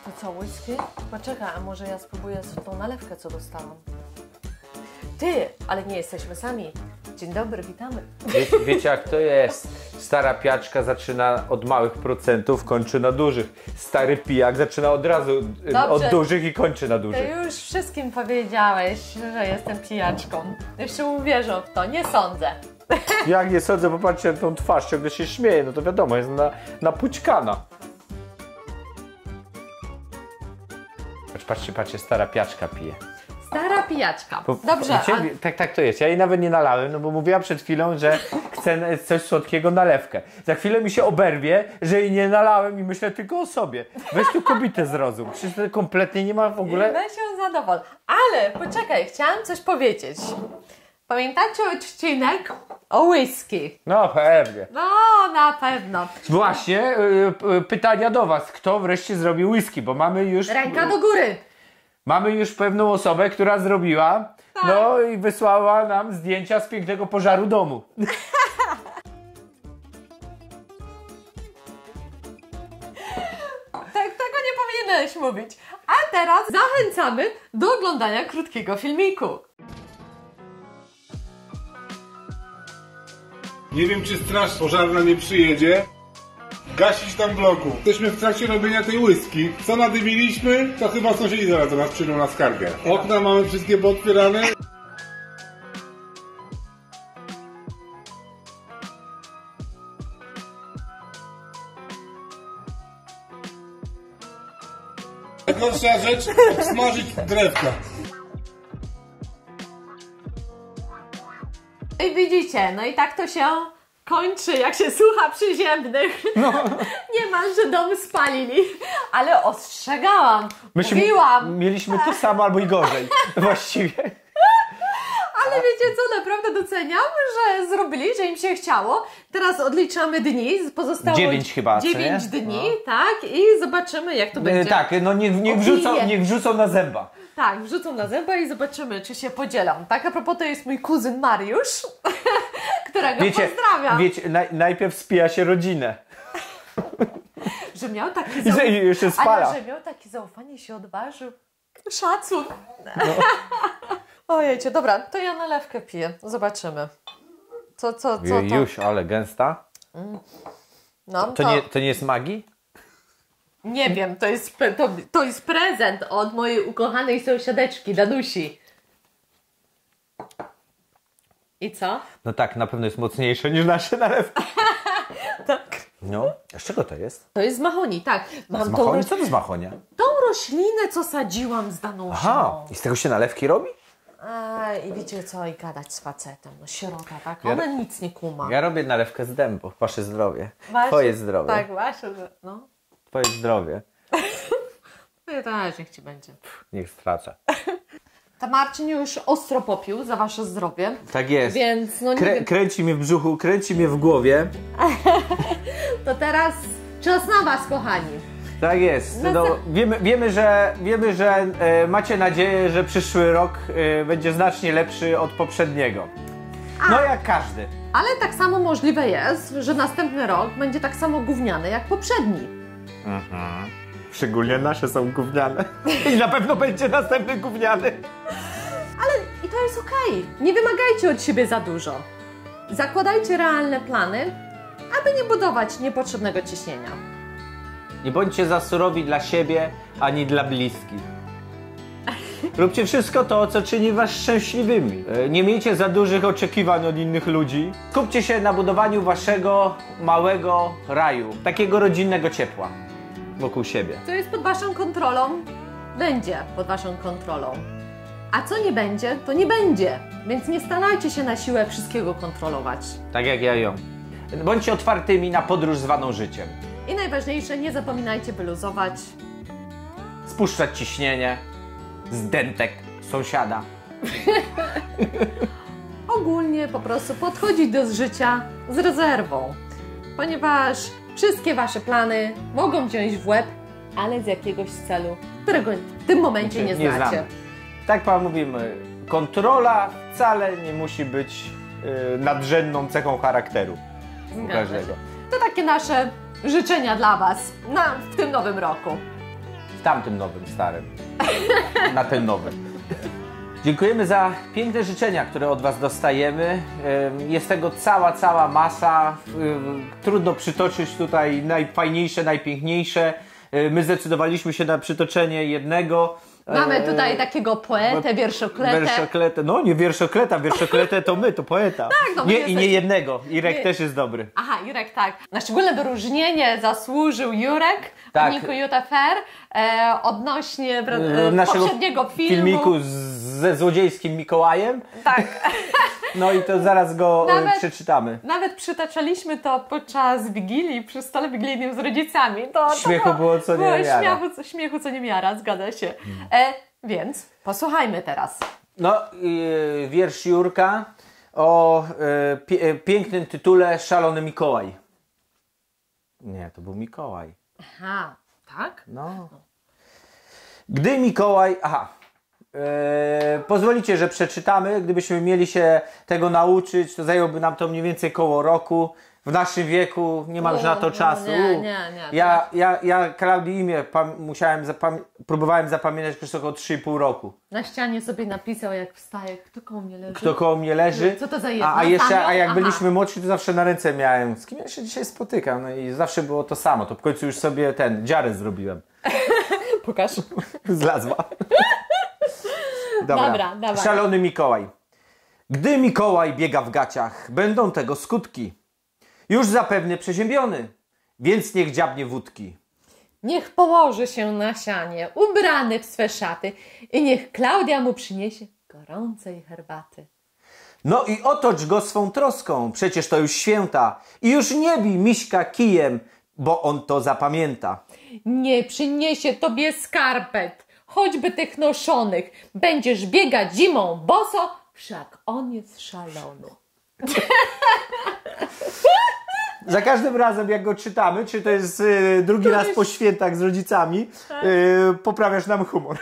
To co, whisky? Poczekaj, a może ja spróbuję tą nalewkę, co dostałam. Ty, ale nie jesteśmy sami. Dzień dobry, witamy. Wiecie jak to jest? Stara pijaczka zaczyna od małych procentów, kończy na dużych. Stary pijak zaczyna od razu od dużych i kończy na dużych. Ty już wszystkim powiedziałeś, że jestem pijaczką. Jeszcze uwierzą w to, nie sądzę. Jak nie sądzę, popatrzcie na tą twarz, ciągle się śmieje, no to wiadomo, jest napućkana. Patrzcie, stara pijaczka pije. Stara pijaczka. Dobrze. Tak to jest. Ja jej nawet nie nalałem, no bo mówiła przed chwilą, że chce coś słodkiego, nalewkę. Za chwilę mi się oberwie, że jej nie nalałem i myślę tylko o sobie. Weź tu kobietę zrozum. Przecież to kompletnie nie ma w ogóle... Weź ją zadowol. Ale poczekaj, chciałam coś powiedzieć. Pamiętacie odcinek o whisky? No pewnie. No, na pewno. Właśnie, pytania do was. Kto wreszcie zrobił whisky? Bo mamy już... Ręka do góry. Mamy już pewną osobę, która zrobiła, tak. No i wysłała nam zdjęcia z pięknego pożaru domu. Tego nie powinieneś mówić. A teraz zachęcamy do oglądania krótkiego filmiku. Nie wiem, czy straż pożarna nie przyjedzie gasić tam bloku. Jesteśmy w trakcie robienia tej whisky. Co nadymiliśmy, to chyba sąsiedzi zaraz do nas przyjdą na skargę. Okna mamy wszystkie pootwierane. Najgorsza rzecz, smażyć drewka. I widzicie, no i tak to się kończy, jak się słucha przyziemnych. No. Nie ma, że dom spalili, ale ostrzegałam, mówiłam. Mieliśmy to samo albo i gorzej, właściwie. Ale wiecie co, naprawdę doceniam, że zrobili, że im się chciało. Teraz odliczamy dni, pozostało 9 chyba, 9 dni, no. Tak, i zobaczymy, jak to będzie. Tak, no niech wrzucą na zęba. Tak, wrzucą na zęba i zobaczymy, czy się podzielam. Tak, a propos, to jest mój kuzyn Mariusz, którego pozdrawiam. Wiecie, najpierw spija się rodzinę. Że miał taki I się spala. Ale że miał takie zaufanie, się odważył. Szacun. No. Ojejcie, dobra, to ja nalewkę piję. Zobaczymy. Co? Już, ale gęsta. No, to nie jest magii? Nie wiem, to jest prezent od mojej ukochanej sąsiadeczki, Danusi. I co? No tak, na pewno jest mocniejsze niż nasze nalewki. Tak. No, a z czego to jest? To jest z mahonii, tak. Z mahonii? Co to jest mahonia? Tą roślinę, co sadziłam z Danusią. Aha, i z tego się nalewki robi? I wiecie co, i gadać z facetem, no sierota, tak? Ona nic nie kuma. Ja robię nalewkę z dębu, wasze zdrowie. Twoje zdrowie. Tak, wasze, no. Twoje zdrowie. Twoje też, niech ci będzie. Niech straca. Ta Marcin już ostro popił za wasze zdrowie. Tak jest. Więc no nie kręci mnie w brzuchu, kręci mnie w głowie. To teraz czas na was, kochani. Tak jest. No, wiemy, że macie nadzieję, że przyszły rok będzie znacznie lepszy od poprzedniego. No jak każdy. Ale tak samo możliwe jest, że następny rok będzie tak samo gówniany jak poprzedni. Mhm. Szczególnie nasze są gówniane. I na pewno będzie następny gówniany. Ale i to jest okej. Nie wymagajcie od siebie za dużo. Zakładajcie realne plany, aby nie budować niepotrzebnego ciśnienia. Nie bądźcie za surowi dla siebie, ani dla bliskich. Róbcie wszystko to, co czyni was szczęśliwymi. Nie miejcie za dużych oczekiwań od innych ludzi. Skupcie się na budowaniu waszego małego raju. Takiego rodzinnego ciepła wokół siebie. Co jest pod waszą kontrolą, będzie pod waszą kontrolą. A co nie będzie, to nie będzie. Więc nie starajcie się na siłę wszystkiego kontrolować. Tak jak ja ją. Bądźcie otwartymi na podróż zwaną życiem. I najważniejsze, nie zapominajcie wyluzować. Spuszczać ciśnienie z dętek sąsiada. Ogólnie po prostu podchodzić do życia z rezerwą. Ponieważ wszystkie wasze plany mogą wziąć w łeb, ale z jakiegoś celu, którego w tym momencie nie znacie. Tak pan mówimy, kontrola wcale nie musi być nadrzędną cechą charakteru u każdego. To takie nasze życzenia dla was w tym nowym roku. w tamtym nowym, starym. Na ten nowy. Dziękujemy za piękne życzenia, które od Was dostajemy. Jest tego cała masa. Trudno przytoczyć tutaj najfajniejsze, najpiękniejsze. My zdecydowaliśmy się na przytoczenie jednego. Mamy tutaj takiego poetę, wierszokletę. Wierszokletę. No nie wierszokletę to my, to poeta. Tak, no, nie, i nie jednego. Irek też jest dobry. Aha, Jurek, tak. Na szczególne wyróżnienie zasłużył Jurek w Tak. Niku UTFR odnośnie naszego poprzedniego filmiku ze złodziejskim Mikołajem. Tak. No i to zaraz go przeczytamy. Nawet przytaczaliśmy to podczas Wigilii, przy stole wigilijnym z rodzicami. Śmiechu było co niemiara. Śmiechu co niemiara, zgadza się. Więc posłuchajmy teraz. No, wiersz Jurka o pięknym tytule Szalony Mikołaj. Nie, to był Mikołaj. Aha, tak? No. Gdy Mikołaj... Aha. Pozwolicie, że przeczytamy. Gdybyśmy mieli się tego nauczyć, to zajęłoby nam to mniej więcej koło roku. W naszym wieku nie ma już na to czasu. Nie. Ja Klaudii imię próbowałem zapamiętać przez około 3,5 roku. Na ścianie sobie napisał, jak wstaje, kto koło mnie leży. Kto koło mnie leży. Co to za jedna? A jak byliśmy młodsi, to zawsze na ręce miałem. Z kim ja się dzisiaj spotykam? No i zawsze było to samo. To w końcu już sobie dziarę zrobiłem. Pokaż. Zlazła. Dobra, dawaj. Szalony Mikołaj. Gdy Mikołaj biega w gaciach, będą tego skutki. Już zapewne przeziębiony, więc niech dziabnie wódki. Niech położy się na sianie, ubrany w swe szaty i niech Klaudia mu przyniesie gorącej herbaty. No i otocz go swą troską, przecież to już święta. I już nie bij miśka kijem, bo on to zapamięta. Nie przyniesie tobie skarpet, choćby tych noszonych. Będziesz biegać zimą boso, wszak on jest szalony. Za każdym razem, jak go czytamy, czy to jest drugi raz po świętach z rodzicami, poprawiasz nam humor.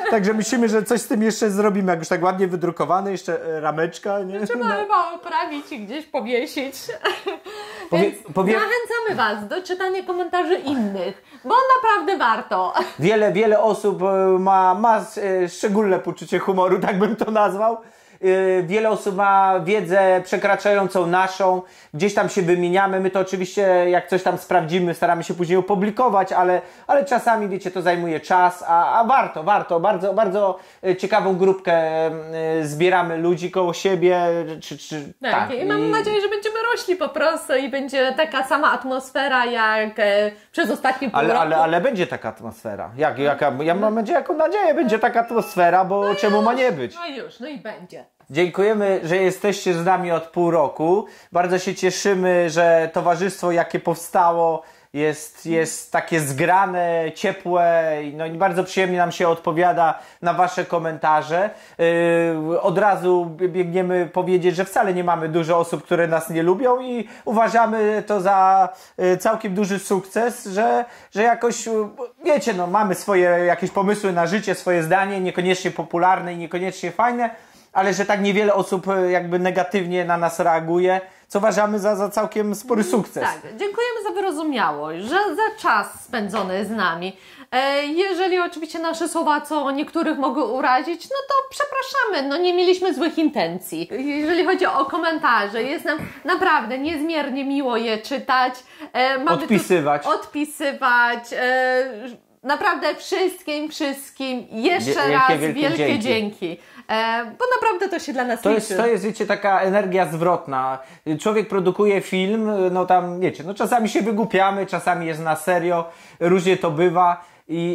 Także myślimy, że coś z tym jeszcze zrobimy, jak już tak ładnie wydrukowane, jeszcze rameczka. Nie? Trzeba chyba oprawić i gdzieś powiesić. Więc zachęcamy Was do czytania komentarzy innych, bo naprawdę warto. Wiele osób ma szczególne poczucie humoru, tak bym to nazwał. Wiele osób ma wiedzę przekraczającą naszą, gdzieś tam się wymieniamy, my to oczywiście jak coś tam sprawdzimy, staramy się później opublikować, ale czasami, wiecie, to zajmuje czas, a warto, bardzo ciekawą grupkę zbieramy ludzi koło siebie. Tak, i mam nadzieję, że będziemy rośli po prostu i będzie taka sama atmosfera jak przez ostatnie pół roku. Ale będzie taka atmosfera. Ja mam nadzieję, będzie taka atmosfera, bo czemu ma nie być? No i będzie. Dziękujemy, że jesteście z nami od pół roku. Bardzo się cieszymy, że towarzystwo, jakie powstało, jest takie zgrane, ciepłe. No i bardzo przyjemnie nam się odpowiada na Wasze komentarze. Od razu biegniemy powiedzieć, że wcale nie mamy dużo osób, które nas nie lubią i uważamy to za całkiem duży sukces, że jakoś, wiecie, no, mamy swoje jakieś pomysły na życie, swoje zdanie, niekoniecznie popularne i niekoniecznie fajne, ale że tak niewiele osób jakby negatywnie na nas reaguje, co uważamy za całkiem spory sukces. Tak, dziękujemy za wyrozumiałość, za czas spędzony z nami. Jeżeli oczywiście nasze słowa co niektórych mogły urazić, no to przepraszamy, no nie mieliśmy złych intencji. Jeżeli chodzi o komentarze, jest nam naprawdę niezmiernie miło je czytać. Odpisywać. Naprawdę wszystkim jeszcze raz wielkie dzięki. Bo naprawdę to się dla nas liczy. To jest, wiecie, taka energia zwrotna. Człowiek produkuje film, no tam, wiecie, no czasami się wygłupiamy, czasami jest na serio, różnie to bywa,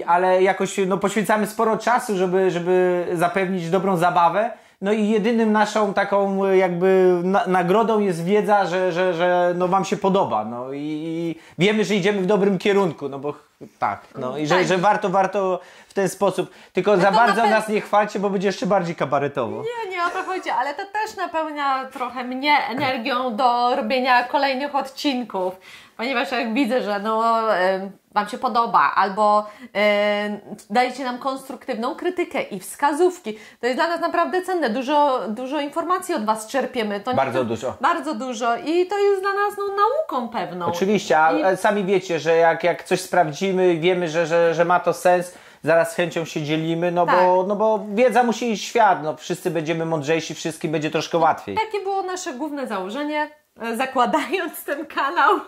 ale jakoś poświęcamy sporo czasu, żeby zapewnić dobrą zabawę. No i jedynym naszą taką jakby nagrodą jest wiedza, że Wam się podoba. No i wiemy, że idziemy w dobrym kierunku, no bo tak, no i że warto w ten sposób. Tylko za bardzo nas nie chwalcie, bo będzie jeszcze bardziej kabaretowo. Nie o to chodzi, ale to też napełnia trochę mnie energią do robienia kolejnych odcinków. Ponieważ jak widzę, że Wam się podoba, albo dajecie nam konstruktywną krytykę i wskazówki. To jest dla nas naprawdę cenne. Dużo informacji od Was czerpiemy. Bardzo dużo. Bardzo dużo i to jest dla nas nauką pewną. Oczywiście, a sami wiecie, że jak coś sprawdzimy, wiemy, że ma to sens, zaraz z chęcią się dzielimy, Tak. bo wiedza musi iść w świat, wszyscy będziemy mądrzejsi, wszystkim będzie troszkę łatwiej. Takie było nasze główne założenie, zakładając ten kanał,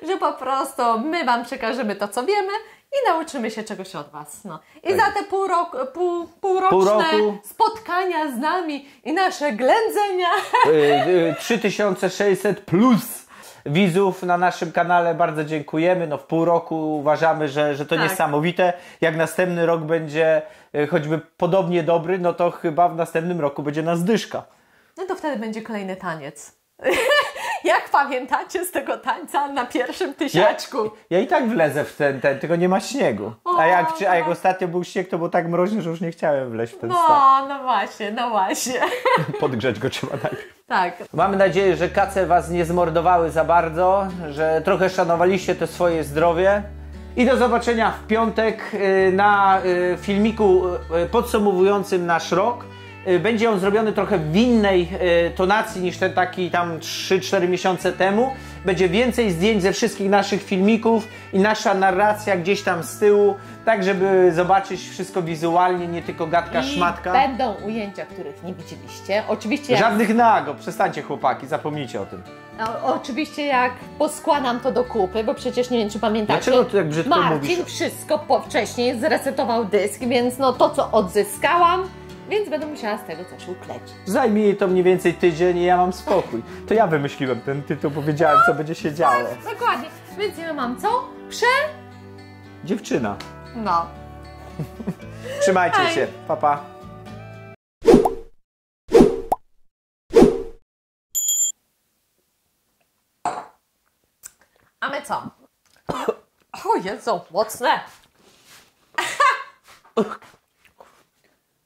że po prostu my Wam przekażemy to, co wiemy i nauczymy się czegoś od Was. No. I Tak. za te półroczne spotkania z nami i nasze ględzenia 3600 plus widzów na naszym kanale, bardzo dziękujemy. W pół roku uważamy, że to Tak. niesamowite. Jak następny rok będzie choćby podobnie dobry, to chyba w następnym roku będzie nas dyszka. No to wtedy będzie kolejny taniec. Jak pamiętacie z tego tańca na pierwszym tysiaczku? Ja i tak wlezę w ten, tylko nie ma śniegu. A jak ostatnio był śnieg, to było tak mroźny, że już nie chciałem wleźć w ten stan. No właśnie. Podgrzać go trzeba najpierw. Tak. Mamy nadzieję, że kace Was nie zmordowały za bardzo, że trochę szanowaliście to swoje zdrowie. I do zobaczenia w piątek na filmiku podsumowującym nasz rok. Będzie on zrobiony trochę w innej tonacji niż ten taki tam 3-4 miesiące temu. Będzie więcej zdjęć ze wszystkich naszych filmików i nasza narracja gdzieś tam z tyłu, tak żeby zobaczyć wszystko wizualnie, nie tylko gadka, szmatka. Będą ujęcia, których nie widzieliście. Oczywiście Żadnych nago, przestańcie chłopaki, zapomnijcie o tym. Oczywiście jak poskładam to do kupy, bo przecież nie wiem, czy pamiętacie. Dlaczego ty tak brzydko Marcin mówisz? wszystko wcześniej zresetował dysk, więc to co odzyskałam, więc będę musiała z tego coś uklecić. Zajmie jej to mniej więcej tydzień i ja mam spokój. To ja wymyśliłem ten tytuł, bo wiedziałem, co będzie się działo. Tak, dokładnie. Więc ja mam co? Dziewczyna. No. Trzymajcie Hej. się. Pa, pa. A my co? O Jezu, mocne.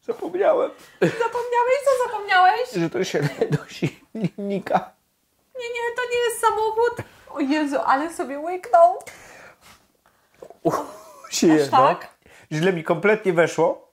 Zapomniałem, Zapomniałeś? Co zapomniałeś? że to się do silnika. Nie, to nie jest samochód. O Jezu, ale sobie łyknął. Się Aż tak? Źle mi kompletnie weszło.